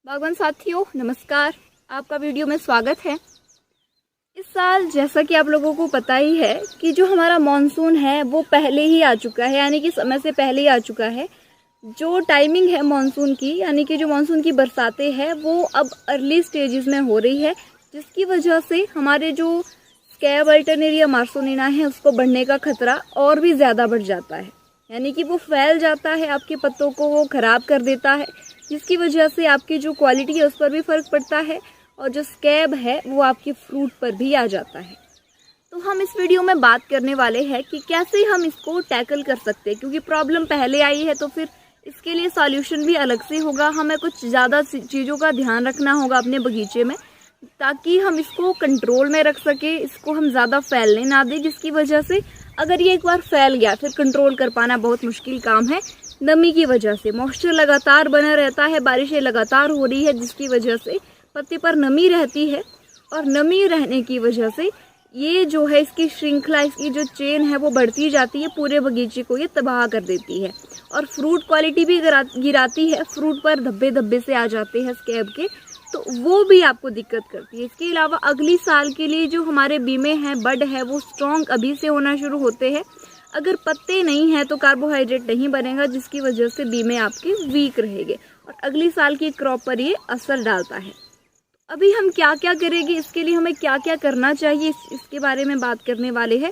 बागवान साथियों नमस्कार, आपका वीडियो में स्वागत है। इस साल जैसा कि आप लोगों को पता ही है कि जो हमारा मॉनसून है वो पहले ही आ चुका है, यानी कि समय से पहले ही आ चुका है। जो टाइमिंग है मॉनसून की, यानी कि जो मॉनसून की बरसातें हैं वो अब अर्ली स्टेजेस में हो रही है, जिसकी वजह से हमारे जो स्कैब अल्टरनेरिया मार्सोनिना है उसको बढ़ने का खतरा और भी ज़्यादा बढ़ जाता है। यानी कि वो फैल जाता है, आपके पत्तों को वो ख़राब कर देता है, जिसकी वजह से आपकी जो क्वालिटी है उस पर भी फ़र्क पड़ता है और जो स्कैब है वो आपके फ्रूट पर भी आ जाता है। तो हम इस वीडियो में बात करने वाले हैं कि कैसे हम इसको टैकल कर सकते हैं, क्योंकि प्रॉब्लम पहले आई है तो फिर इसके लिए सॉल्यूशन भी अलग से होगा। हमें कुछ ज़्यादा चीज़ों का ध्यान रखना होगा अपने बगीचे में, ताकि हम इसको कंट्रोल में रख सके, इसको हम ज़्यादा फैलने ना दें, जिसकी वजह से अगर ये एक बार फैल गया फिर कंट्रोल कर पाना बहुत मुश्किल काम है। नमी की वजह से मॉइस्चर लगातार बना रहता है, बारिशें लगातार हो रही है, जिसकी वजह से पत्ते पर नमी रहती है और नमी रहने की वजह से ये जो है इसकी श्रृंखला, इसकी जो चेन है वो बढ़ती जाती है, पूरे बगीचे को ये तबाह कर देती है और फ्रूट क्वालिटी भी गिराती है। फ्रूट पर धब्बे धब्बे से आ जाते हैं स्कैब के, तो वो भी आपको दिक्कत करती है। इसके अलावा अगली साल के लिए जो हमारे बीमे हैं, बड है, वो स्ट्रॉन्ग अभी से होना शुरू होते हैं। अगर पत्ते नहीं हैं तो कार्बोहाइड्रेट नहीं बनेगा, जिसकी वजह से बीमे आपके वीक रहेंगे और अगली साल की क्रॉप पर ये असर डालता है। अभी हम क्या क्या करेंगे, इसके लिए हमें क्या क्या करना चाहिए, इसके बारे में बात करने वाले हैं।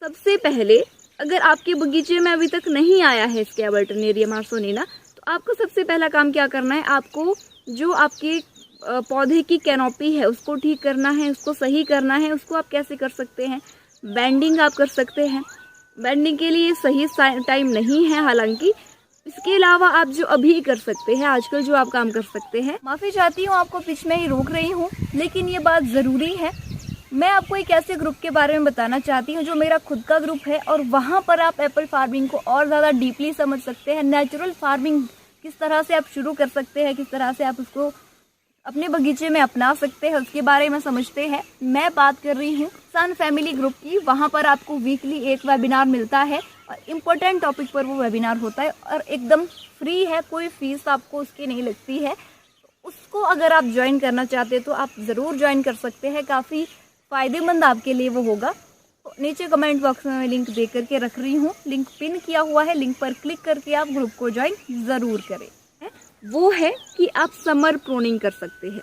सबसे पहले, अगर आपके बगीचे में अभी तक नहीं आया है स्कैब अल्टरनेरिया मार्सोनिना, तो आपको सबसे पहला काम क्या करना है, आपको जो आपके पौधे की कैनोपी है उसको ठीक करना है, उसको सही करना है। उसको आप कैसे कर सकते हैं, बेंडिंग आप कर सकते हैं। बेंडिंग के लिए सही टाइम नहीं है हालांकि। इसके अलावा आप जो अभी कर सकते हैं, आजकल जो आप काम कर सकते हैं, माफ़ी चाहती हूँ आपको बीच में ही रोक रही हूँ, लेकिन ये बात ज़रूरी है। मैं आपको एक ऐसे ग्रुप के बारे में बताना चाहती हूँ जो मेरा खुद का ग्रुप है, और वहाँ पर आप एप्पल फार्मिंग को और ज़्यादा डीपली समझ सकते हैं। नेचुरल फार्मिंग किस तरह से आप शुरू कर सकते हैं, किस तरह से आप उसको अपने बगीचे में अपना सकते हैं, उसके बारे में समझते हैं। मैं बात कर रही हूँ सन फैमिली ग्रुप की। वहाँ पर आपको वीकली एक वेबिनार मिलता है और इम्पोर्टेंट टॉपिक पर वो वेबिनार होता है और एकदम फ्री है, कोई फीस आपको उसकी नहीं लगती है। उसको अगर आप ज्वाइन करना चाहते हैं तो आप ज़रूर ज्वाइन कर सकते हैं, काफ़ी फ़ायदेमंद आपके लिए वो होगा। तो नीचे कमेंट बॉक्स में मैं लिंक दे करके रख रही हूँ, लिंक पिन किया हुआ है, लिंक पर क्लिक करके आप ग्रुप को ज्वाइन ज़रूर करें। वो है कि आप समर प्रूनिंग कर सकते हैं,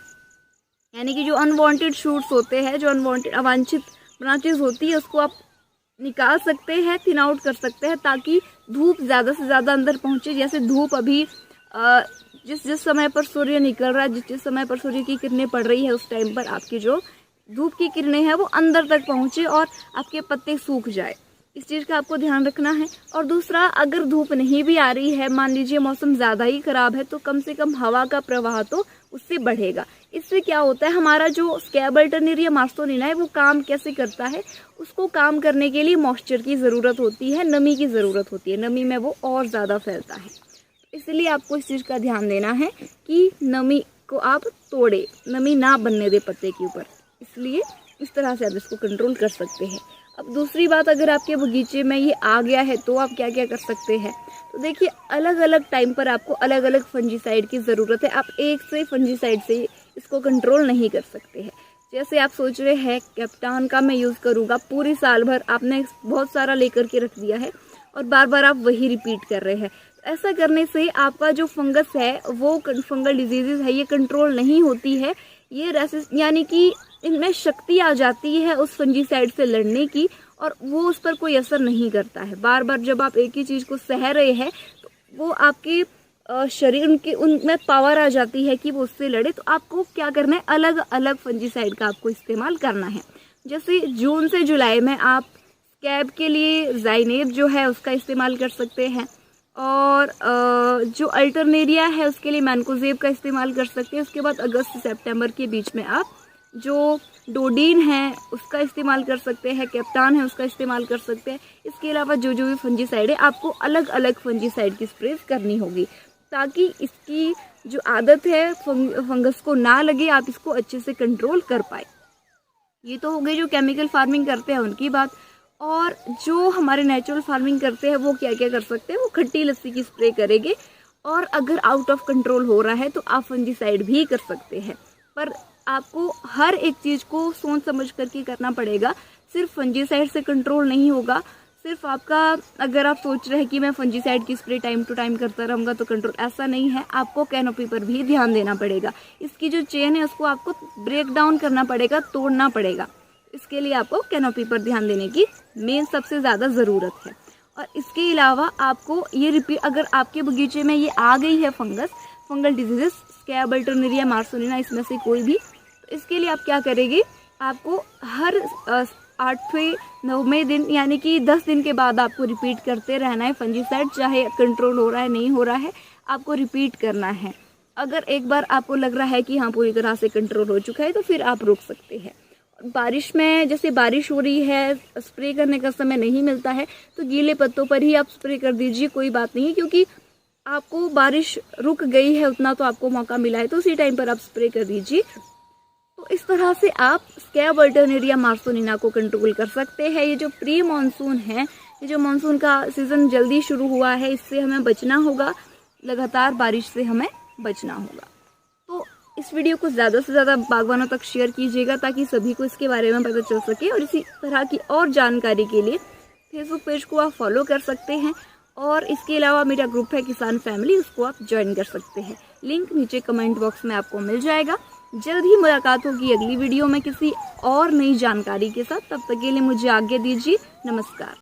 यानी कि जो अनवांटेड शूट्स होते हैं, जो अनवांटेड अवांछित ब्रांचेस होती है, उसको आप निकाल सकते हैं, थिन आउट कर सकते हैं, ताकि धूप ज़्यादा से ज़्यादा अंदर पहुंचे। जैसे धूप अभी जिस समय पर सूर्य निकल रहा है, जिस समय पर सूर्य की किरणें पड़ रही है, उस टाइम पर आपकी जो धूप की किरणें हैं वो अंदर तक पहुँचे और आपके पत्ते सूख जाए। इस चीज़ का आपको ध्यान रखना है। और दूसरा, अगर धूप नहीं भी आ रही है, मान लीजिए मौसम ज़्यादा ही ख़राब है, तो कम से कम हवा का प्रवाह तो उससे बढ़ेगा। इससे क्या होता है, हमारा जो स्कैब अल्टरनेरिया मार्सोनिना है वो काम कैसे करता है, उसको काम करने के लिए मॉइस्चर की ज़रूरत होती है, नमी की ज़रूरत होती है। नमी में वो और ज़्यादा फैलता है, इसलिए आपको इस चीज़ का ध्यान देना है कि नमी को आप तोड़े, नमी ना बनने दे पत्ते के ऊपर। इसलिए इस तरह से आप इसको कंट्रोल कर सकते हैं। अब दूसरी बात, अगर आपके बगीचे में ये आ गया है तो आप क्या क्या कर सकते हैं। तो देखिए, अलग अलग टाइम पर आपको अलग अलग फंजीसाइड की ज़रूरत है। आप एक से फंजीसाइड से इसको कंट्रोल नहीं कर सकते हैं। जैसे आप सोच रहे हैं कैप्टान का मैं यूज़ करूँगा, पूरी साल भर आपने बहुत सारा लेकर के रख दिया है और बार बार आप वही रिपीट कर रहे हैं। ऐसा करने से आपका जो फंगस है, वो फंगल डिजीज़ है, ये कंट्रोल नहीं होती है। ये यानी कि इनमें शक्ति आ जाती है उस फंजीसाइड से लड़ने की, और वो उस पर कोई असर नहीं करता है। बार बार जब आप एक ही चीज़ को सह रहे हैं तो वो आपके शरीर के उनमें पावर आ जाती है कि वो उससे लड़े। तो आपको क्या करना है, अलग अलग फंजीसाइड का आपको इस्तेमाल करना है। जैसे जून से जुलाई में आप स्कैब के लिए ज़ाइनेब जो है उसका इस्तेमाल कर सकते हैं, और जो अल्टरनेरिया है उसके लिए मैनकोजेब का इस्तेमाल कर सकते हैं। उसके बाद अगस्त से सितंबर के बीच में आप जो डोडीन है उसका इस्तेमाल कर सकते हैं, कैप्टान है उसका इस्तेमाल कर सकते हैं। इसके अलावा जो भी फंजीसाइड है, आपको अलग अलग फंजीसाइड की स्प्रे करनी होगी, ताकि इसकी जो आदत है फंगस को ना लगे, आप इसको अच्छे से कंट्रोल कर पाए। ये तो हो गई जो केमिकल फार्मिंग करते हैं उनकी बात। और जो हमारे नेचुरल फार्मिंग करते हैं वो क्या क्या कर सकते हैं, वो खट्टी लस्सी की स्प्रे करेंगे और अगर आउट ऑफ कंट्रोल हो रहा है तो आप फंजीसाइड भी कर सकते हैं। पर आपको हर एक चीज़ को सोच समझ करके करना पड़ेगा। सिर्फ फंजीसाइड से कंट्रोल नहीं होगा। सिर्फ आपका अगर आप सोच रहे हैं कि मैं फंजीसाइड की स्प्रे टाइम टू टाइम करता रहूँगा तो कंट्रोल, ऐसा नहीं है। आपको कैनोपी पर भी ध्यान देना पड़ेगा। इसकी जो चेन है उसको आपको ब्रेक डाउन करना पड़ेगा, तोड़ना पड़ेगा। इसके लिए आपको कैनोपी पर ध्यान देने की मेन सबसे ज़्यादा ज़रूरत है। और इसके अलावा आपको ये रिपीट, अगर आपके बगीचे में ये आ गई है fungal diseases, scab, Alternaria, Marssonina, इसमें से कोई भी, तो इसके लिए आप क्या करेंगे, आपको हर 8वें 9वें दिन यानी कि 10 दिन के बाद आपको रिपीट करते रहना है फंजीसाइड। चाहे कंट्रोल हो रहा है नहीं हो रहा है, आपको रिपीट करना है। अगर एक बार आपको लग रहा है कि हाँ पूरी तरह से कंट्रोल हो चुका है तो फिर आप रोक सकते हैं। बारिश में, जैसे बारिश हो रही है, स्प्रे करने का समय नहीं मिलता है तो गीले पत्तों पर ही आप स्प्रे कर दीजिए, कोई बात नहीं है। क्योंकि आपको बारिश रुक गई है, उतना तो आपको मौका मिला है, तो उसी टाइम पर आप स्प्रे कर दीजिए। तो इस तरह से आप स्कैब, अल्टरनेरिया, मार्सोनिना को कंट्रोल कर सकते हैं। ये जो प्री मानसून है, ये जो मानसून का सीज़न जल्दी शुरू हुआ है, इससे हमें बचना होगा। लगातार बारिश से हमें बचना होगा। तो इस वीडियो को ज़्यादा से ज़्यादा बागवानों तक शेयर कीजिएगा ताकि सभी को इसके बारे में पता चल सके। और इसी तरह की और जानकारी के लिए फेसबुक पेज को आप फॉलो कर सकते हैं। और इसके अलावा मेरा ग्रुप है किसान फैमिली, उसको आप ज्वाइन कर सकते हैं। लिंक नीचे कमेंट बॉक्स में आपको मिल जाएगा। जल्द ही मुलाकात होगी अगली वीडियो में किसी और नई जानकारी के साथ। तब तक के लिए मुझे आज्ञा दीजिए। नमस्कार।